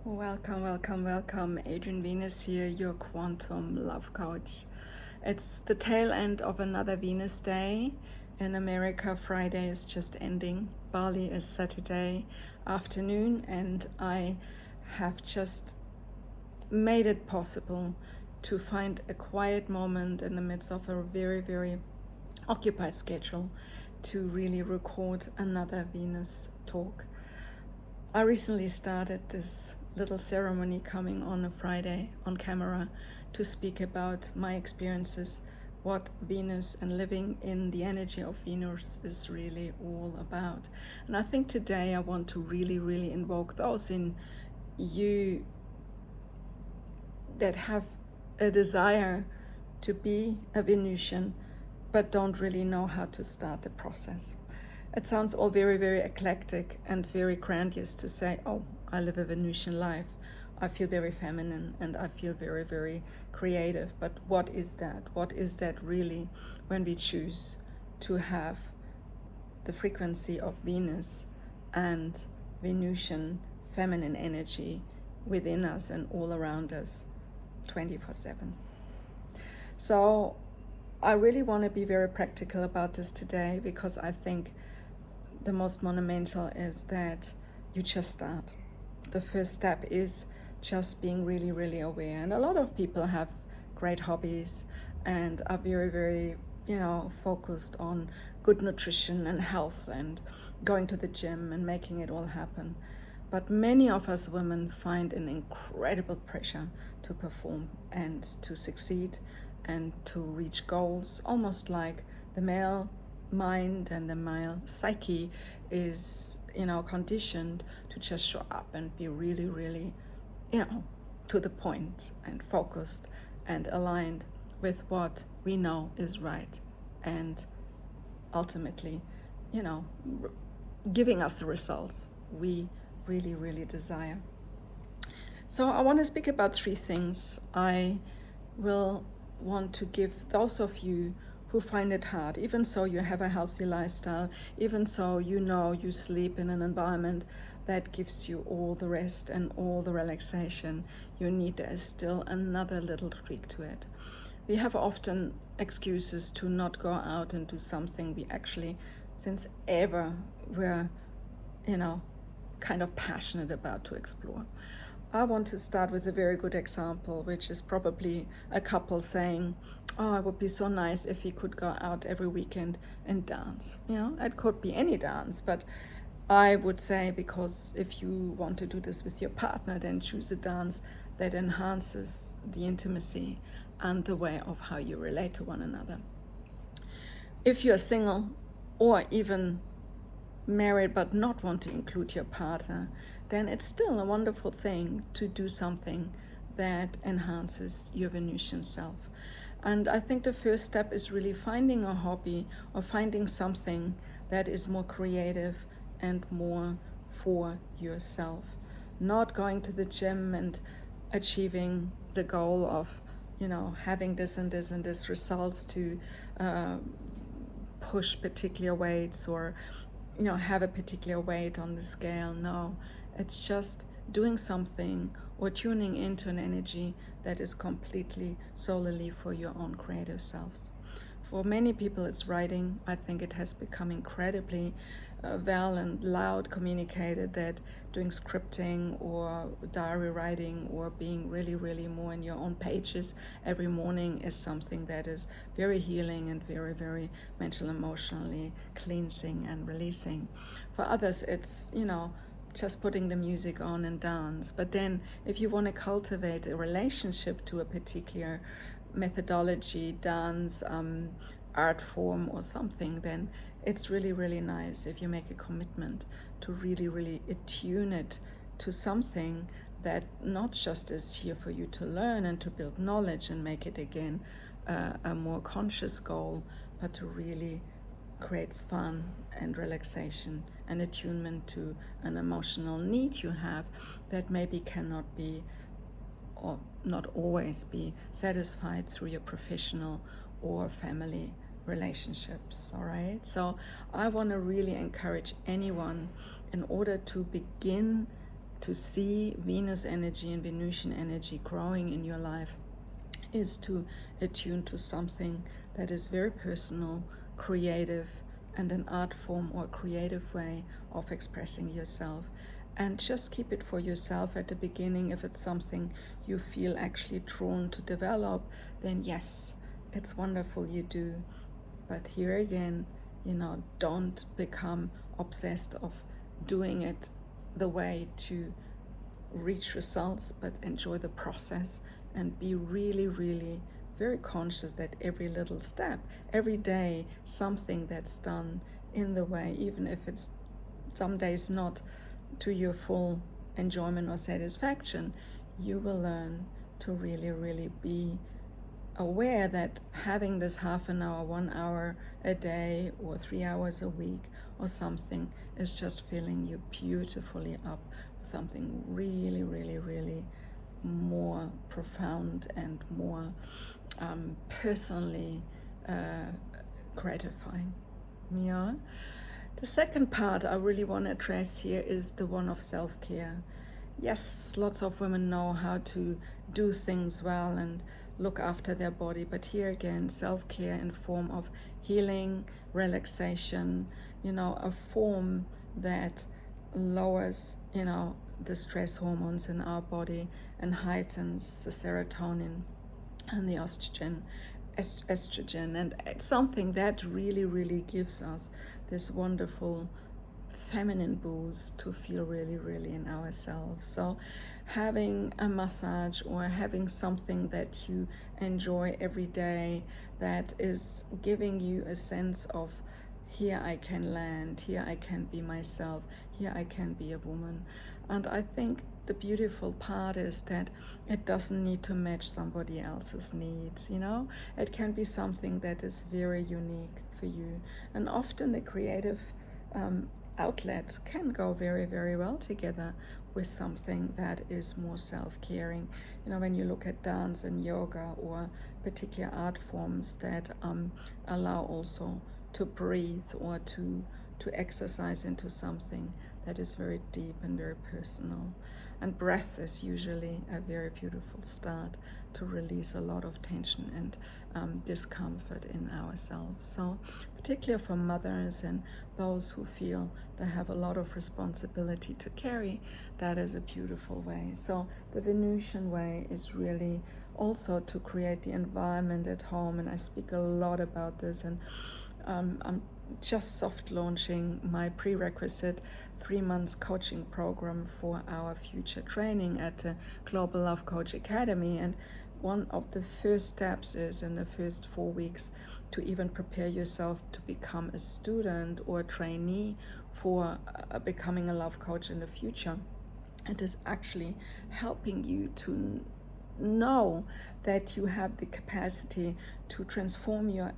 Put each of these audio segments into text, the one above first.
Welcome, welcome, welcome. Adriane Venus here, your quantum love coach. It's the tail end of another Venus day. In America, Friday is just ending. Bali is Saturday afternoon, and I have just made it possible to find a quiet moment in the midst of a very, very occupied schedule to really record another Venus talk. I recently started this little ceremony coming on a Friday on camera to speak about my experiences, what Venus and living in the energy of Venus is really all about. And I think today I want to really invoke those in you that have a desire to be a Venusian but don't really know how to start the process. It sounds all very eclectic and very grandiose to say, oh, I live a Venusian life. I feel very feminine and I feel very creative. But what is that? What is that really when we choose to have the frequency of Venus and Venusian feminine energy within us and all around us 24/7? So I really want to be very practical about this today, because I think the most monumental is that you just start. The first step is just being really aware. And a lot of people have great hobbies and are very focused on good nutrition and health and going to the gym and making it all happen. But many of us women find an incredible pressure to perform and to succeed and to reach goals, almost like the male mind and the male psyche is conditioned to just show up and be really to the point and focused and aligned with what we know is right, and ultimately giving us the results we really desire. So I want to speak about three things. I will want to give those of you who find it hard, even so you have a healthy lifestyle, even so you sleep in an environment that gives you all the rest and all the relaxation you need, there is still another little tweak to it. We have often excuses to not go out and do something we actually, since ever, were kind of passionate about to explore. I want to start with a very good example, which is probably a couple saying, oh, it would be so nice if we could go out every weekend and dance. It could be any dance, but I would say, because if you want to do this with your partner, then choose a dance that enhances the intimacy and the way of how you relate to one another. If you're single or even married but not want to include your partner, then it's still a wonderful thing to do something that enhances your Venusian self. And I think the first step is really finding a hobby or finding something that is more creative and more for yourself. Not going to the gym and achieving the goal of having this and this results to push particular weights or have a particular weight on the scale. No, it's just doing something or tuning into an energy that is completely solely for your own creative selves. For many people it's writing. I think it has become incredibly well and loud communicated that doing scripting or diary writing or being really more in your own pages every morning is something that is very healing and very mental, emotionally cleansing and releasing. For others it's just putting the music on and dance. But then if you want to cultivate a relationship to a particular methodology, dance, art form or something, then it's really nice if you make a commitment to really attune it to something that not just is here for you to learn and to build knowledge and make it again a more conscious goal, but to really create fun and relaxation and attunement to an emotional need you have that maybe cannot be or not always be satisfied through your professional or family relationships. All right, so I want to really encourage anyone, in order to begin to see Venus energy and Venusian energy growing in your life is to attune to something that is very personal, creative, and an art form or creative way of expressing yourself. And just keep it for yourself at the beginning. If it's something you feel actually drawn to develop, then yes, it's wonderful you do. But here again, don't become obsessed of doing it the way to reach results, but enjoy the process and be really, really very conscious that every little step, every day, something that's done in the way, even if it's some days not to your full enjoyment or satisfaction, you will learn to really, really be aware that having this half an hour, 1 hour a day, or 3 hours a week or something is just filling you beautifully up with something really, really, really more profound and more personally gratifying. Yeah. The second part I really want to address here is the one of self-care. Yes, lots of women know how to do things well and look after their body, but here again, self-care in form of healing, relaxation, a form that lowers, the stress hormones in our body and heightens the serotonin and the estrogen, and it's something that really, really gives us this wonderful feminine boost to feel really, really in ourselves. So having a massage or having something that you enjoy every day that is giving you a sense of, here I can land, here I can be myself, here I can be a woman. And I think the beautiful part is that it doesn't need to match somebody else's needs, It can be something that is very unique for you. And often the creative outlets can go very, very well together with something that is more self-caring. When you look at dance and yoga or particular art forms that allow also to breathe or to exercise into something that is very deep and very personal. And breath is usually a very beautiful start to release a lot of tension and discomfort in ourselves. So particularly for mothers and those who feel they have a lot of responsibility to carry, that is a beautiful way. So the Venusian way is really also to create the environment at home, and I speak a lot about this, and I'm just soft launching my prerequisite 3 months coaching program for our future training at the Global Love Coach Academy. And one of the first steps is in the first 4 weeks to even prepare yourself to become a student or a trainee for becoming a love coach in the future. It is actually helping you to know that you have the capacity to transform your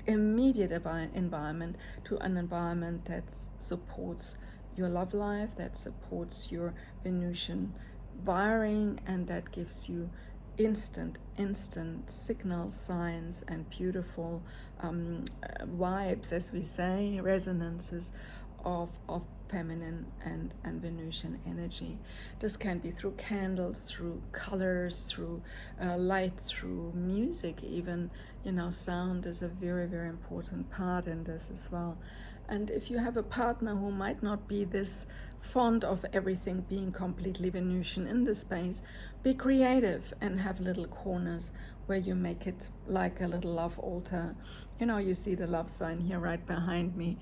immediate environment to an environment that supports your love life, that supports your Venusian wiring, and that gives you instant signal, signs, and beautiful vibes, as we say, resonances of feminine and Venusian energy. This can be through candles, through colors, through light, through music even. Sound is a very, very important part in this as well. And if you have a partner who might not be this fond of everything being completely Venusian in the space, be creative and have little corners where you make it like a little love altar. You see the love sign here right behind me.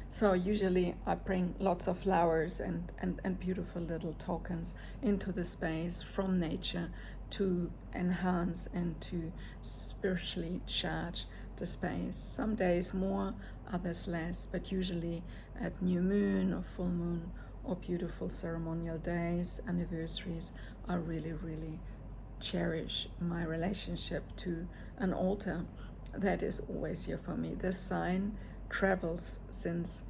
So usually I bring lots of flowers and beautiful little tokens into the space from nature to enhance and to spiritually charge the space. Some days more, others less, but usually at new moon or full moon or beautiful ceremonial days, anniversaries, I really, really cherish my relationship to an altar that is always here for me. This sign travels since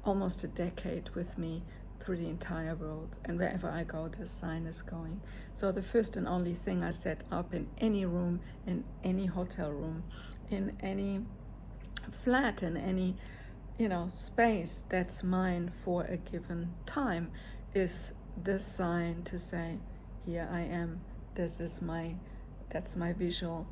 almost a decade with me through the entire world, and wherever I go, this sign is going. So the first and only thing I set up in any room, in any hotel room, in any flat, in any space that's mine for a given time is the sign to say, here I am, that's my visual,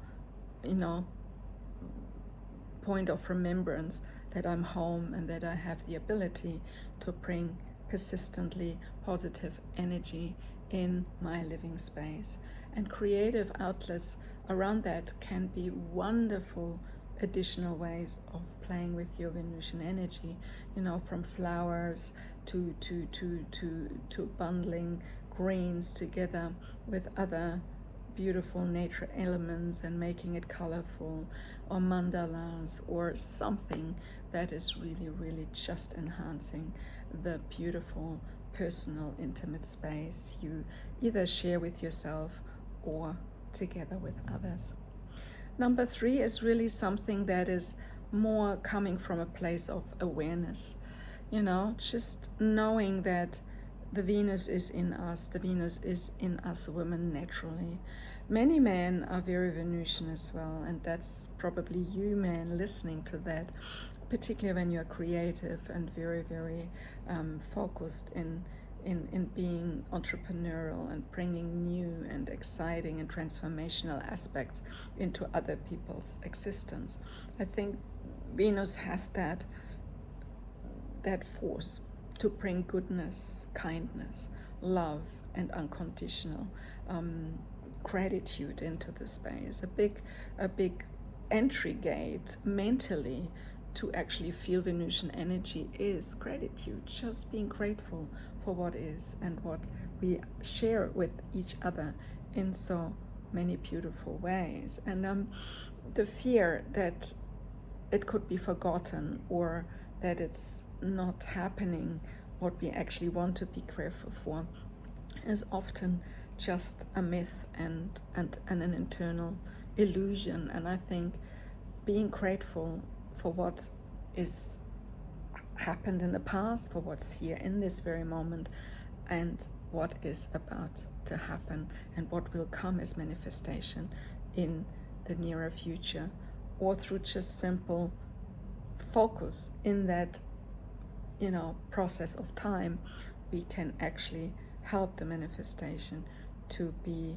point of remembrance, that I'm home and that I have the ability to bring persistently positive energy in my living space. And creative outlets around that can be wonderful additional ways of playing with your Venusian energy, from flowers to bundling greens together with other beautiful nature elements and making it colorful, or mandalas, or something that is really, really just enhancing the beautiful personal intimate space you either share with yourself or together with others. Number 3 is really something that is more coming from a place of awareness, just knowing that the Venus is in us. The Venus is in us women naturally. Many men are very Venusian as well, and that's probably you men listening to that, particularly when you're creative and very, very focused in being entrepreneurial and bringing new and exciting and transformational aspects into other people's existence. I think Venus has that force to bring goodness, kindness, love, and unconditional gratitude into the space. A big entry gate mentally to actually feel Venusian energy is gratitude, just being grateful for what is and what we share with each other in so many beautiful ways. And the fear that it could be forgotten, or that it's not happening what we actually want to be grateful for, is often just a myth and an internal illusion. And I think being grateful for what is happened in the past, for what's here in this very moment, and what is about to happen, and what will come as manifestation in the nearer future, or through just simple focus in that process of time, we can actually help the manifestation to be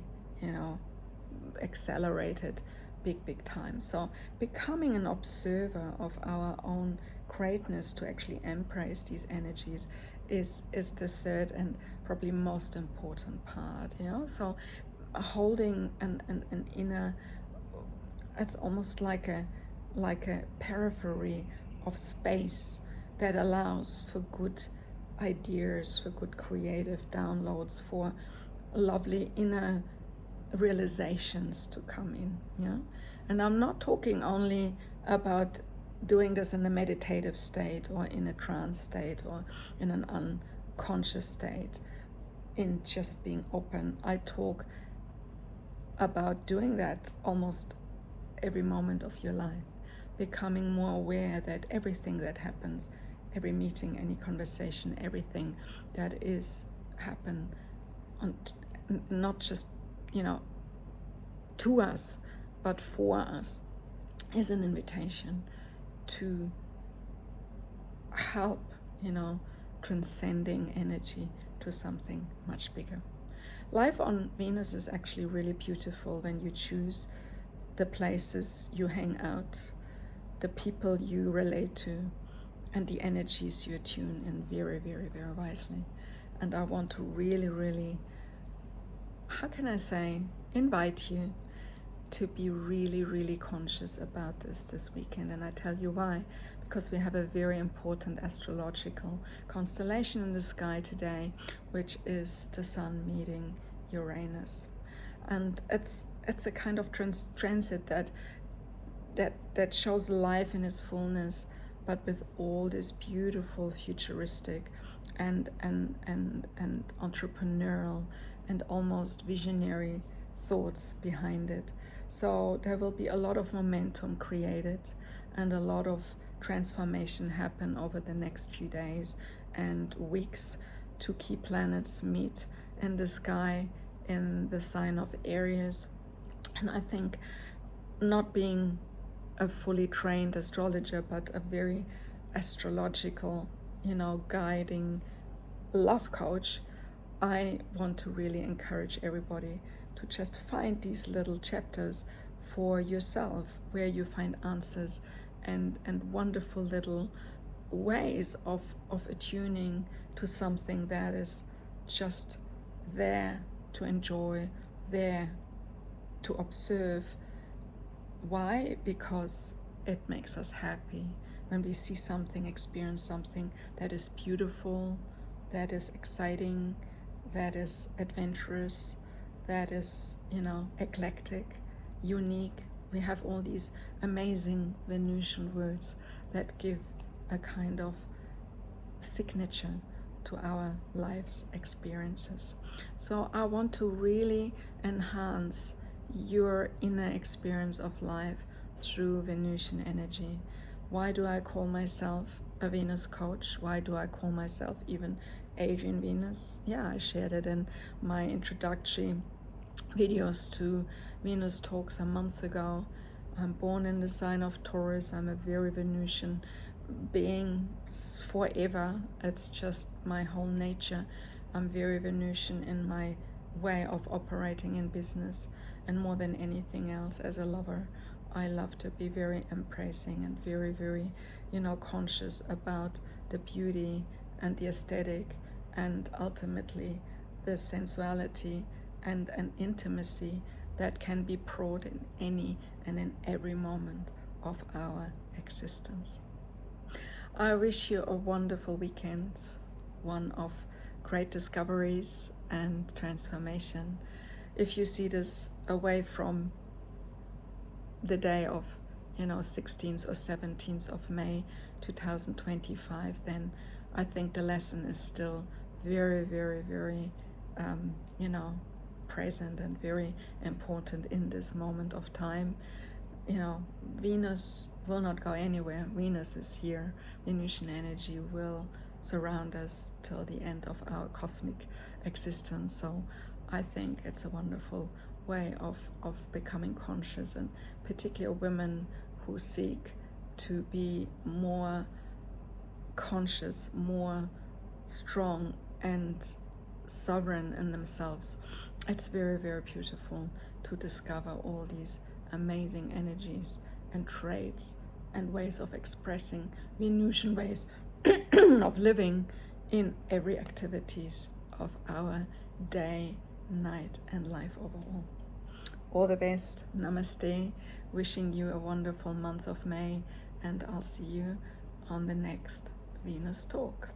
accelerated big time. So becoming an observer of our own greatness, to actually embrace these energies, is the third and probably most important part. So holding an inner, it's almost like a periphery of space that allows for good ideas, for good creative downloads, for lovely inner realizations to come in. And I'm not talking only about doing this in a meditative state, or in a trance state, or in an unconscious state, in just being open. I talk about doing that almost every moment of your life, becoming more aware that everything that happens, every meeting, any conversation, everything that is happen, not just to us, but for us, is an invitation to help transcending energy to something much bigger. Life on Venus is actually really beautiful when you choose the places you hang out, the people you relate to, and the energies you attune in very, very, very wisely. And I want to really, really, how can I say, invite you to be really, really conscious about this weekend. And I tell you why. Because we have a very important astrological constellation in the sky today, which is the Sun meeting Uranus. And it's a kind of transit that shows life in its fullness, but with all this beautiful futuristic and entrepreneurial and almost visionary thoughts behind it. So there will be a lot of momentum created and a lot of transformation happen over the next few days and weeks. Two key planets meet in the sky in the sign of Aries. And I think, not being a fully trained astrologer, but a very astrological, guiding love coach, I want to really encourage everybody to just find these little chapters for yourself where you find answers and wonderful little ways of attuning to something that is just there to enjoy, there to observe. Why? Because it makes us happy when we see something, experience something that is beautiful, that is exciting, that is adventurous, that is, eclectic, unique. We have all these amazing Venusian words that give a kind of signature to our life's experiences. So I want to really enhance your inner experience of life through Venusian energy. Why do I call myself a Venus coach? Why do I call myself even Adriane Venus? Yeah, I shared it in my introductory videos to Venus talks a month ago. I'm born in the sign of Taurus. I'm a very Venusian being forever. It's just my whole nature. I'm very Venusian in my way of operating in business, and more than anything else, as a lover, I love to be very embracing and very, very, conscious about the beauty and the aesthetic and ultimately the sensuality and an intimacy that can be brought in any and in every moment of our existence. I wish you a wonderful weekend, one of great discoveries and transformation. If you see this away from the day of 16th or 17th of May 2025, then I think the lesson is still very, very, very present and very important in this moment of time. Venus will not go anywhere. Venus is here. Venusian energy will surround us till the end of our cosmic existence. So I think it's a wonderful way of becoming conscious, and particularly women who seek to be more conscious, more strong and sovereign in themselves. It's very, very beautiful to discover all these amazing energies and traits and ways of expressing Venusian ways of living in every activities of our day, night, and life overall. All the best. Namaste. Wishing you a wonderful month of May, and I'll see you on the next Venus Talk.